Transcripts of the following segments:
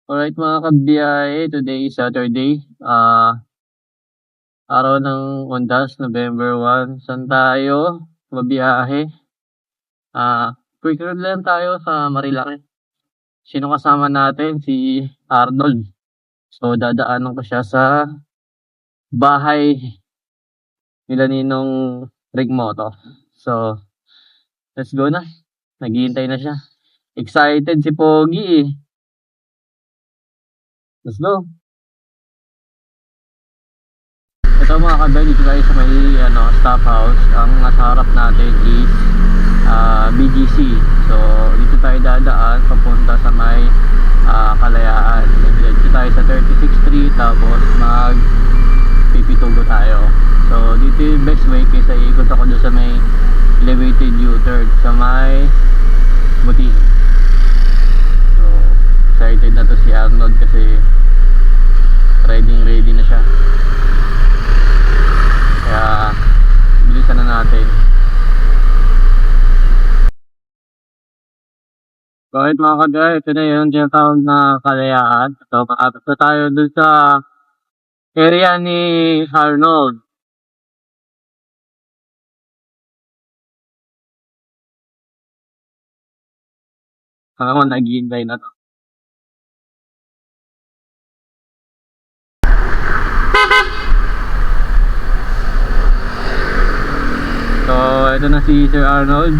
Alright mga kabiyahe, today is Saturday. Araw ng Undas, November 1. Saan tayo mabiyahe? Quick road lang tayo sa Marilaki. Sino kasama natin? Si Arnold. So dadaanan ko siya sa bahay nila Ninong Rigmoto. So let's go na. Naghihintay na siya. Excited si Pogi eh. Let's go. Ito mga kabay, dito tayo sa may stop house. Ang nasa harap natin is BGC. So dito tayo dadaan papunta sa may Kalayaan. Dito tayo sa 36th Street, tapos pipitugo tayo. So dito yung best way kaysa ikot ako doon sa may elevated U-turn sa may Buting. So excited na to si Arnold kasi ready na siya. Kaya bilisan na natin. Kahit mga kagaya, ito na yung tinatawag na Kalayaan. So makapit na tayo dun sa area ni Arnold. Ako nag-iintay na to. So ito na si Sir Arnold.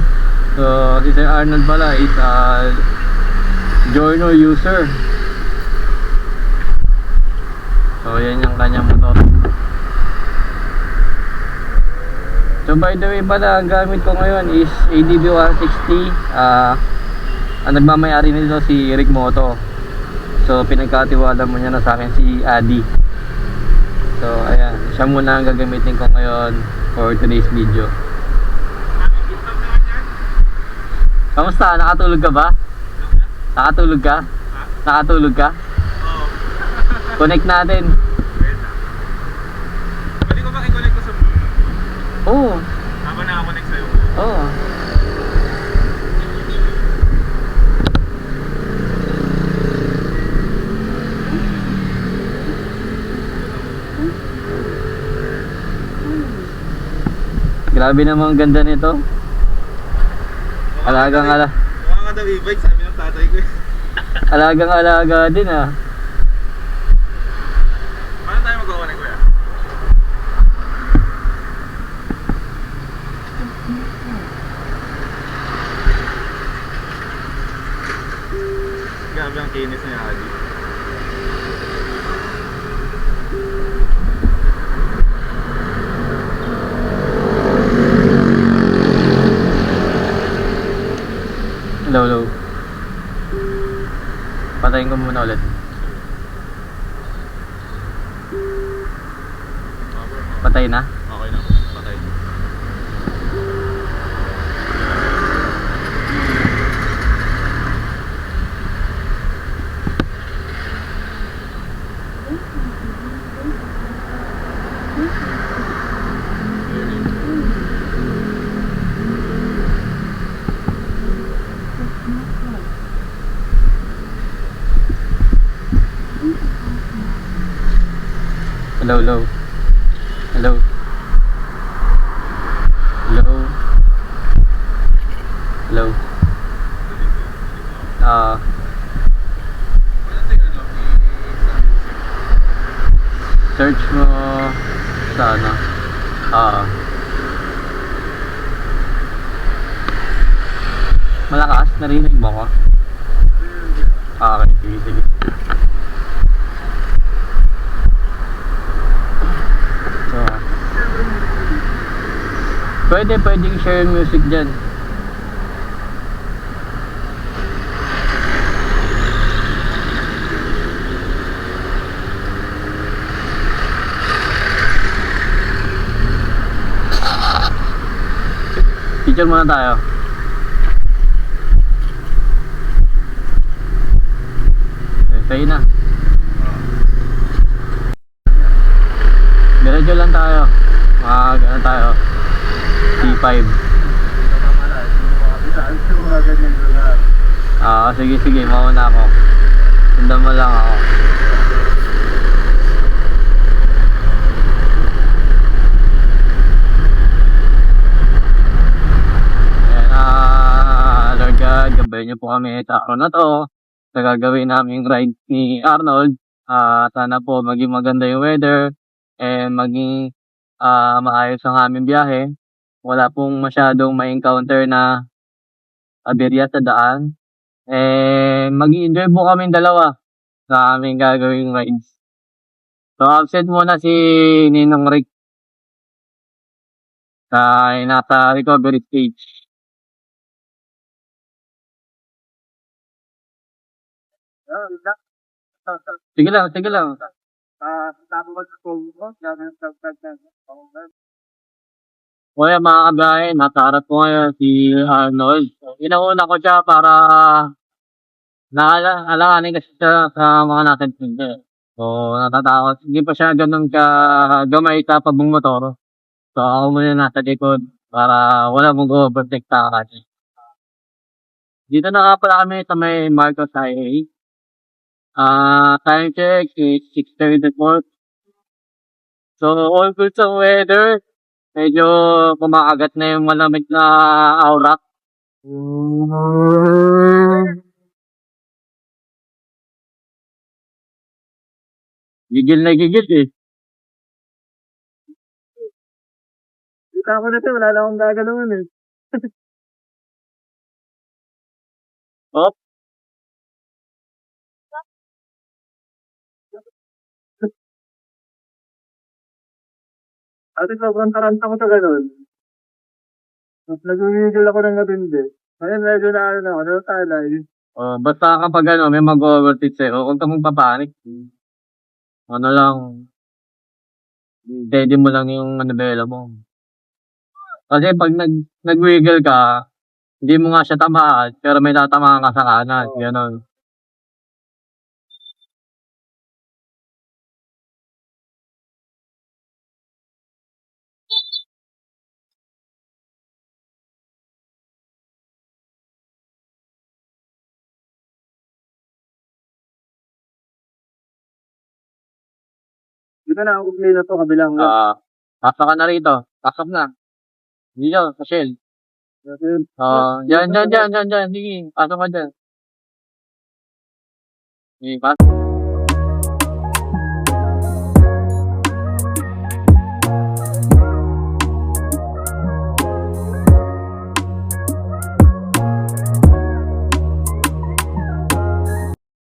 So si Sir Arnold pala is a Giorno user. So yan yung kanyang motor. So by the way pala, ang gamit ko ngayon is ADB 160. Ang nagmamayari nito si Rigmoto. So pinagkatiwala mo niya na sa akin si Adi. So ayan, siya muna ang gagamitin ko ngayon for today's video. Kamusta? Nakatulog ka ba? Nakatulog ka? Nakatulog ka? Oo. Connect natin. Pwede ko ba i-connect ko sa Bluetooth? Oo. Habang naka-connect sa'yo? Oo. Grabe namang ganda nito. Mukha nga daw e-bike, sabi ng tatay ko. Alagang alaga din ah. Paano tayo mag-connect, kuya? Grabe ang kinis niya, Adi. Hello. Patayin ko muna ulit. Patay na? Okay na, patay. Hello. Search mo sa ano. Malakas, narinig mo ko? Okay, sige. So, pwedeng share yung music dyan. Picture muna tayo. Okay na. Diretso lang tayo. Ano tayo? C5. Sige, mauna ako. Sundan mo lang ako. Ayan, Lord God, gabayan niyo po kami sa araw na to. Sa gagawin naming ride ni Arnold. Sana po maging maganda yung weather and maging maayos ang aming biyahe. Wala pong masyadong ma-encounter na aberya sa daan. Mag-enjoy po kaming dalawa sa aming gagawing rides. So, absent muna si Ninong Rick ay nasa recovery stage. Sige lang, sige lang. Kuya mga kabahay, nasa harap ko ngayon si Arnold. Inauna ko siya para alanganin kasi siya sa mga natin hindi. So, natatakot. Hindi pa siya ganun ka gamay sa pagbumotor. So, ako muna nasa likod para wala mong overtake sa akin. Dito na nga pala kami sa may Marcos Highway. Time check is 6:34. So, all good sa weather. Medyo kumakagat na yung malamig na aura. Gigil na gigil eh. Kita ko na ito, wala lang akong gagalawan eh. Oh, ate sobrang taranta ko sa ganun. Mas nagwigil ako ng matindi. Ngayon medyo na ano talay. Oh, basta kapag ano, may mag-overtake sa'yo, huwag ka magpapanik. Ano lang, steady mo lang yung manibela mo. Kasi pag nag-wiggle ka, hindi mo nga siya tamaan, pero may tatamaan ka sa kanan. Ganon. Dito na ako na to kabilang. Pasok ka na rito. Pasok na. Dito, sa Shell. Dyan. Sige, pasok ka dyan. Sige, pasok.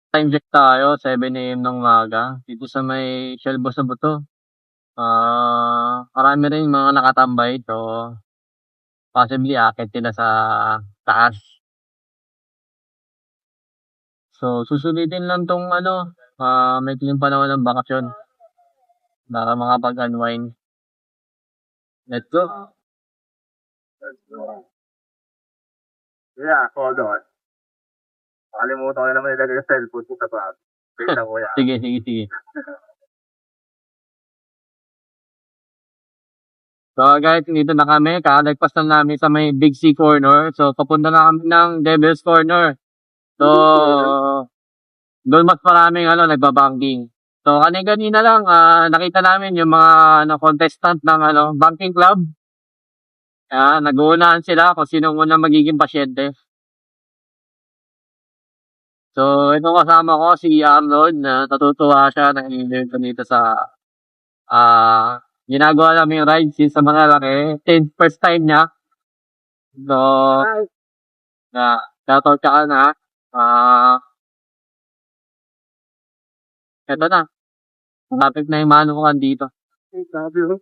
Time check tayo, 7 AM ng umaga. Dito sa may Shell Boss sa Buto. Marami rin mga nakatambay. So, possibly akit sila sa taas. So, susulitin lang tong ano, may panahon ng bakasyon. Para makapag-unwind. Let's go. Yeah, hold on. Nakalimutan ko na naman ilagay yung cellphone ko sa bag. Tingnan ko yan. Sige. So guys, dito na kami. Kakalagpas na namin sa may Big C Corner. So papunta na kami ng Devil's Corner. So doon mas maraming nagbabanking. So kanina lang nakita namin yung mga contestant ng banking club. Nag-uunahan sila kung sino muna magiging pasyente. So ito kasama ko si Arnold na natutuwa siya na i-interview dito sa ginagawa namin ride since sa mga laki. First time niya. So, shoutout ka na. Eto na. Malapit na yung manukan dito. Sabi ko.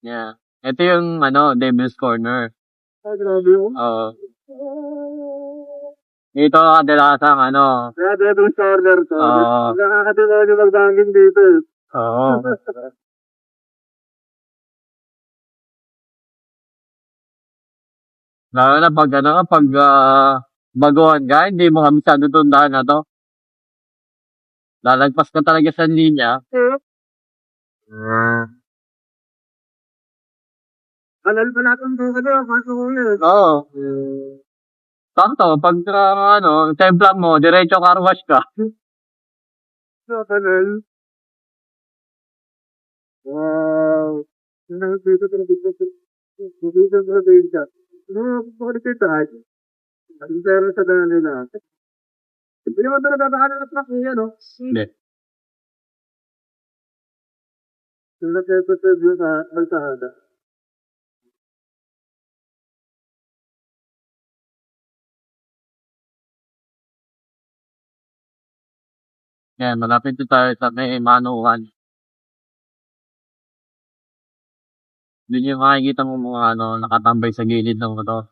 Yeah. Ito yung Devil's Corner. Grabe yun. Oo. Dito kadalasang Kaya Devil's Corner to. Nakakatiwa yung mag-banking dito. Oo. Lalo na pag baguhan ka, hindi mo kami sa tundahan na to. Lalagpas ka talaga sa linya. Kanal pa natin to pasok ko yun. Oo. Sakto, pag templang mo, diretso car wash ka. Sa kanal. Wow. Dito ka na dito. Dito ka na dito. Bakit tayo? Ang zero sa daan nila. Hindi naman doon nadadaanan ng truck niya, no? Hindi. Yung nagkakasabyo sa Alcahada. Yan, malapit na tayo sa may Manukan. Doon yung makikita mo mga nakatambay sa gilid ng motor.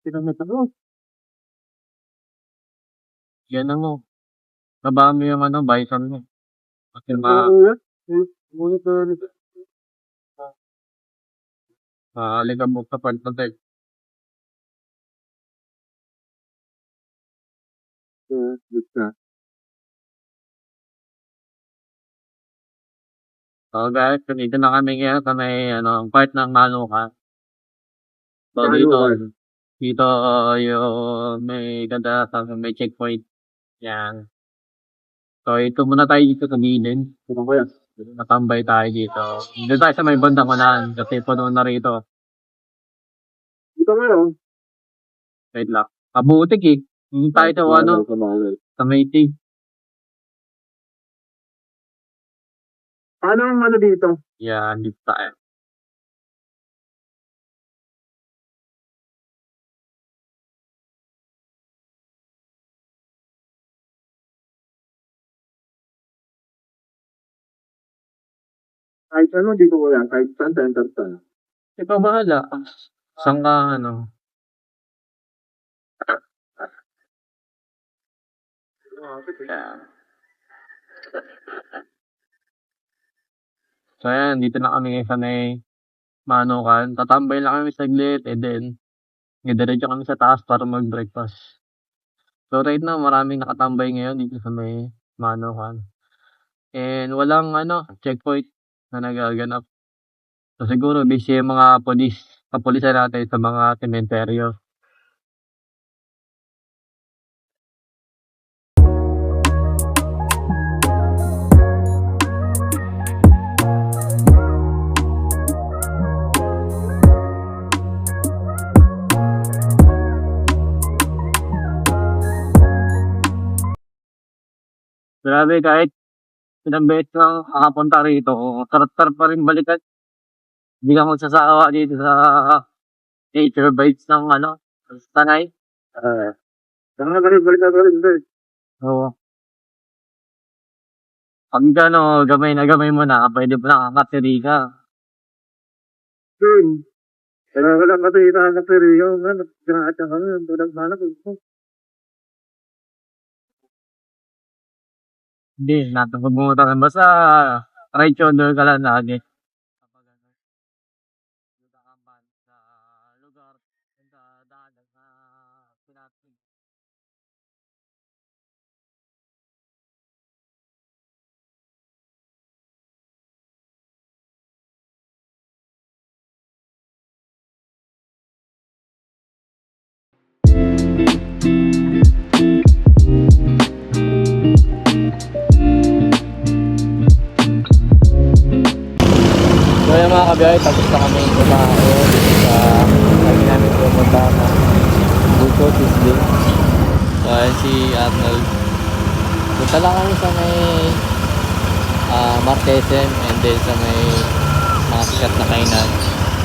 Kinamit ako. Yan mo. Baba mo yung bison mo. Kasi Ngunit na nito. alikabok sa pagtatag. Basta. So guys, dito na kami ngayon sa may part ng Manukan. So dito yung may ganda sa may checkpoint. Yan. So ito muna tayo dito sa gilid. Ano ko yan? Natambay tayo dito. Dito tayo sa may bandang unahan kasi puno na rito. Ito ngayon. Wait lang. Kabutik eh. Yung tayo sa sa may tig. Paano ang dito? Yan, dito tayo. Kahit ano, dito ko yan. Kahit saan, saan. Ikaw bahala. Saan ka Yan. So ayan, dito na kami ngayon sa may Manukan. Tatambay lang kami saglit and then diretso kami sa taas para mag-breakfast. So right now, maraming nakatambay ngayon dito sa may Manukan. And walang checkpoint na nagaganap. So siguro busy yung mga kapulisan natin sa mga sementeryo. Grabe, kahit ilang beses lang nakapunta rito, sarap-sarap pa rin balikan. Hindi ka magsasawa dito sa nature vibes ng Tanay. Saan ka balik na rin. Oo. Pag gamay na gamay mo na, pwede mo na kakatiri ka. Kaya ko lang kasi nakakatiriyo. Ginaatang kami. Ang tulang sana ko. Hindi, natapag mo tayo. Basta, right shoulder ka lang lagi. Kapag nagkakaban sa lugar, sa dagat na pinatid. So yung mga kabiyahe, tapos na kami kumain sa lagi namin pumunta na Buko Tisling. So ayan si Arnold. Punta lang kami sa may Marquesem and then sa may mga sikat na kainan.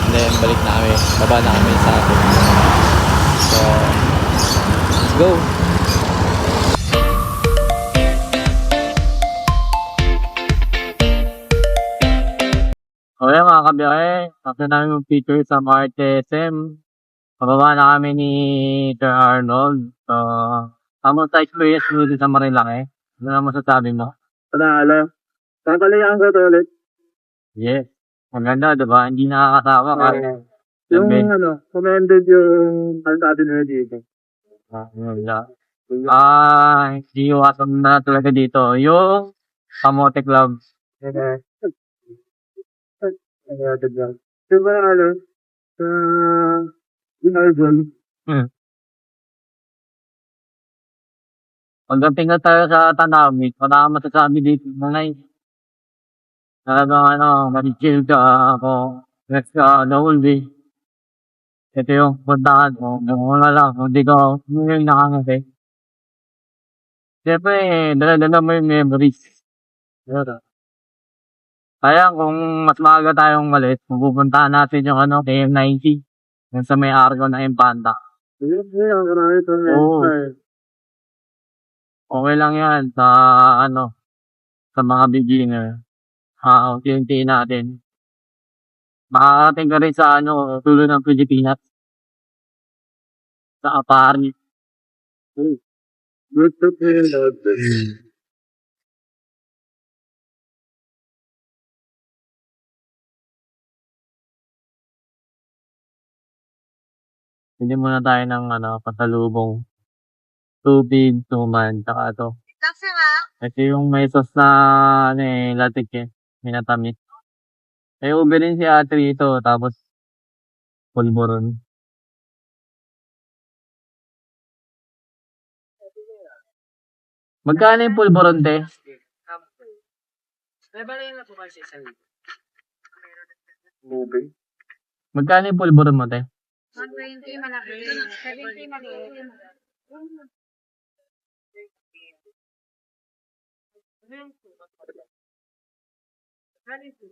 And then balik na kami. Baba na kami sa atin. So let's go! So yan mga kabiyahe, after namin yung picture sa Marquesem, pababa na kami ni Sir Arnold. So, tamang sa experience mo dito sa Marilaki. Ano naman masasabi mo? Panaala. Papalayaan ko ito ulit. Yes. Maganda, diba? Hindi nakakasawa ka. Yung commended yung kalsado nila dito. Wala. Hindi iwasan na talaga dito. Yung Kamote Club. Diba, ano, sa Ginargon, Pagdating na tayo sa Tanawid, wala kang masasabi dito. Talagang mari-chill ka ako. Next ka, the whole day. Ito yung puntahan mo. Wala lang, hindi ka yung nakangiti. Siyempre, dala-dala mo yung memories. Kaya kung mas maaga tayong malis, pupuntahan natin yung KM90. Yung sa may Argo na Impanta. yun, marami ito. Oo. Okay lang yan sa mga beginner. Unti-unti natin. Makakarating ka rin sa tulo ng Pilipinas. Sa Apari. Good to feel out Hindi muna tayo ng pasalubong. Tubig, tuman, tsaka ito. Kasi nga, Ito yung may sauce na latik minatamis. May ube rin si ate rito, tapos pulburon. Magkano yung pulburon, te? movie. Magkano yung pulburon mo, te? 120 malaki. 70 maliit. Saan dito?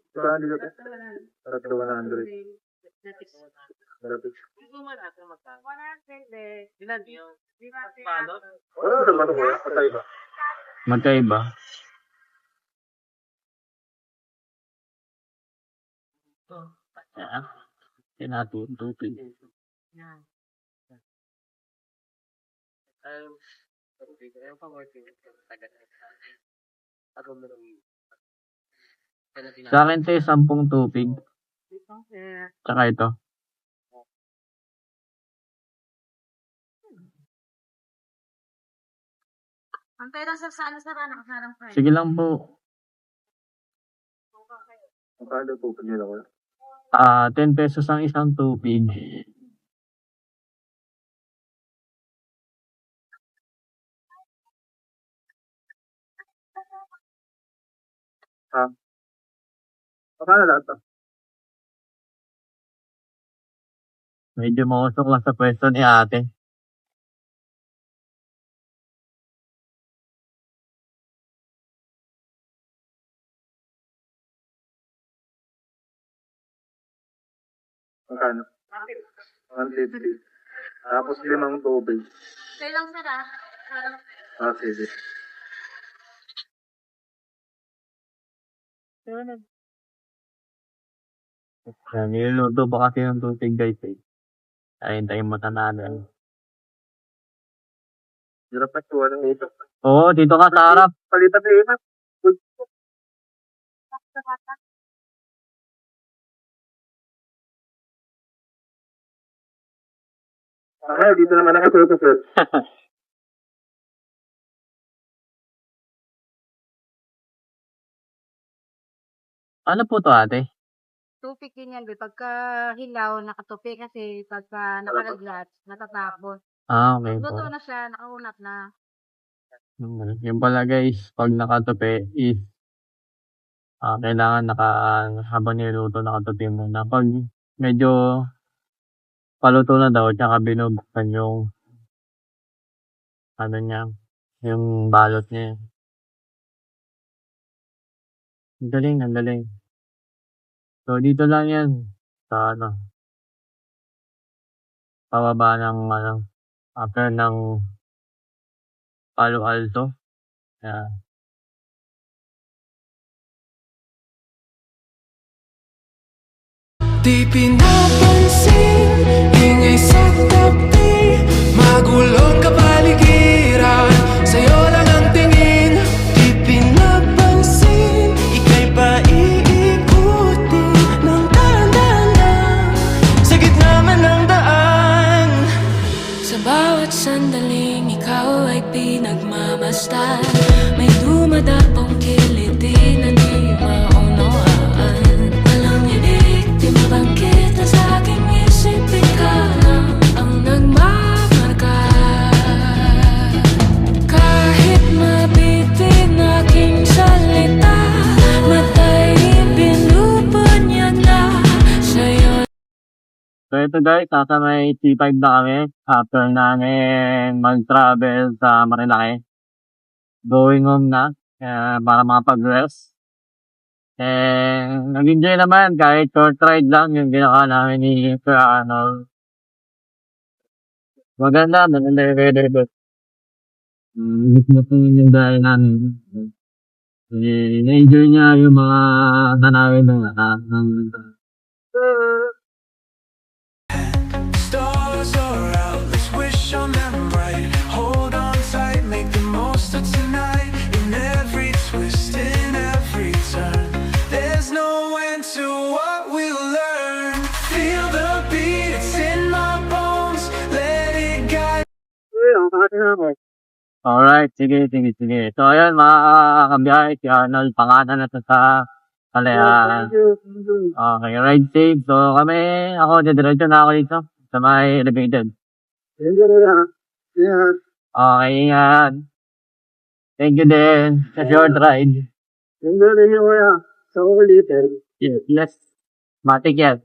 Para ka 100. Ano naman ako? Patay ba? Magkaiba. Ayan. Tinatutupin. Sa akin, te, 10 tupig. Tsaka ito. Ang pera sa sarang friend. Sige lang po. Magkano po nila ko? 10 pesos ang isang tupig. Magkano lahat to? Medyo mausok lang sa pwesto ni ate. Magkano? 150. Tapos 5 tubig. Kailang sara? Sige. Yan, niluluto pa kasi ng tubig, guys, eh. Ayun tayo matanalo. Hirap na tuwa ng ito. Oo, dito ka sa harap. Palitan na ito. Dito naman nakasuot, sir. Ano po to, ate? Tupik din yan, pagka hilaw, nakatupi kasi pagka nakalaglat, natatapos. Okay po. Luto na siya, nakaunat na. Yung pala, guys, pag nakatupi is kailangan habang niluto nakatupi muna. Pag medyo paluto na daw, tsaka binubuksan yung yung balot niya. Ang galing, ang galing. So, dito lang yan sa pababa ng after ng Palo Alto. Yeah. Di pinapansin, ingay sa tabi, magulong kapaligiran, sa'yo lang ang tingin. Di pinapansin, ika'y paiikutin ng dahan-dahan, sa gitna man ng daan. Sa bawat sandaling ikaw ay nagmamasdan. May dumadapong kiliti na di maunawaan. Walang ibig, mabangkit na sa aking isip. Ikaw lang ang nagmamarka. Kahit mabitin aking salita, matay pinupunyag na sa'yo. So ito guys, nasa may T5 na kami after namin mag-travel sa Marilaki. Going home na para makapag-rest. Nag-enjoy naman kahit short ride lang yung ginawa namin ni Sir Arnold. Maganda yung weather but mismo yung dahil namin. Na-enjoy niya yung mga nanawin ng Stars are out, let's wish on them bright. Hold on tight, make the most of tonight. In every twist, in every turn, there's no end to what we'll learn. Feel the beat, it's in my bones. Let it guide. Alright, sige. So ayun mga kabiyahe, si Arnold, pangalan na to sa Kalayahan. Okay, ride safe. So kami, ako, didiretso na ako dito sa may elevated. Okay, ingat. Thank you din sa short ride. Yes, matik yan.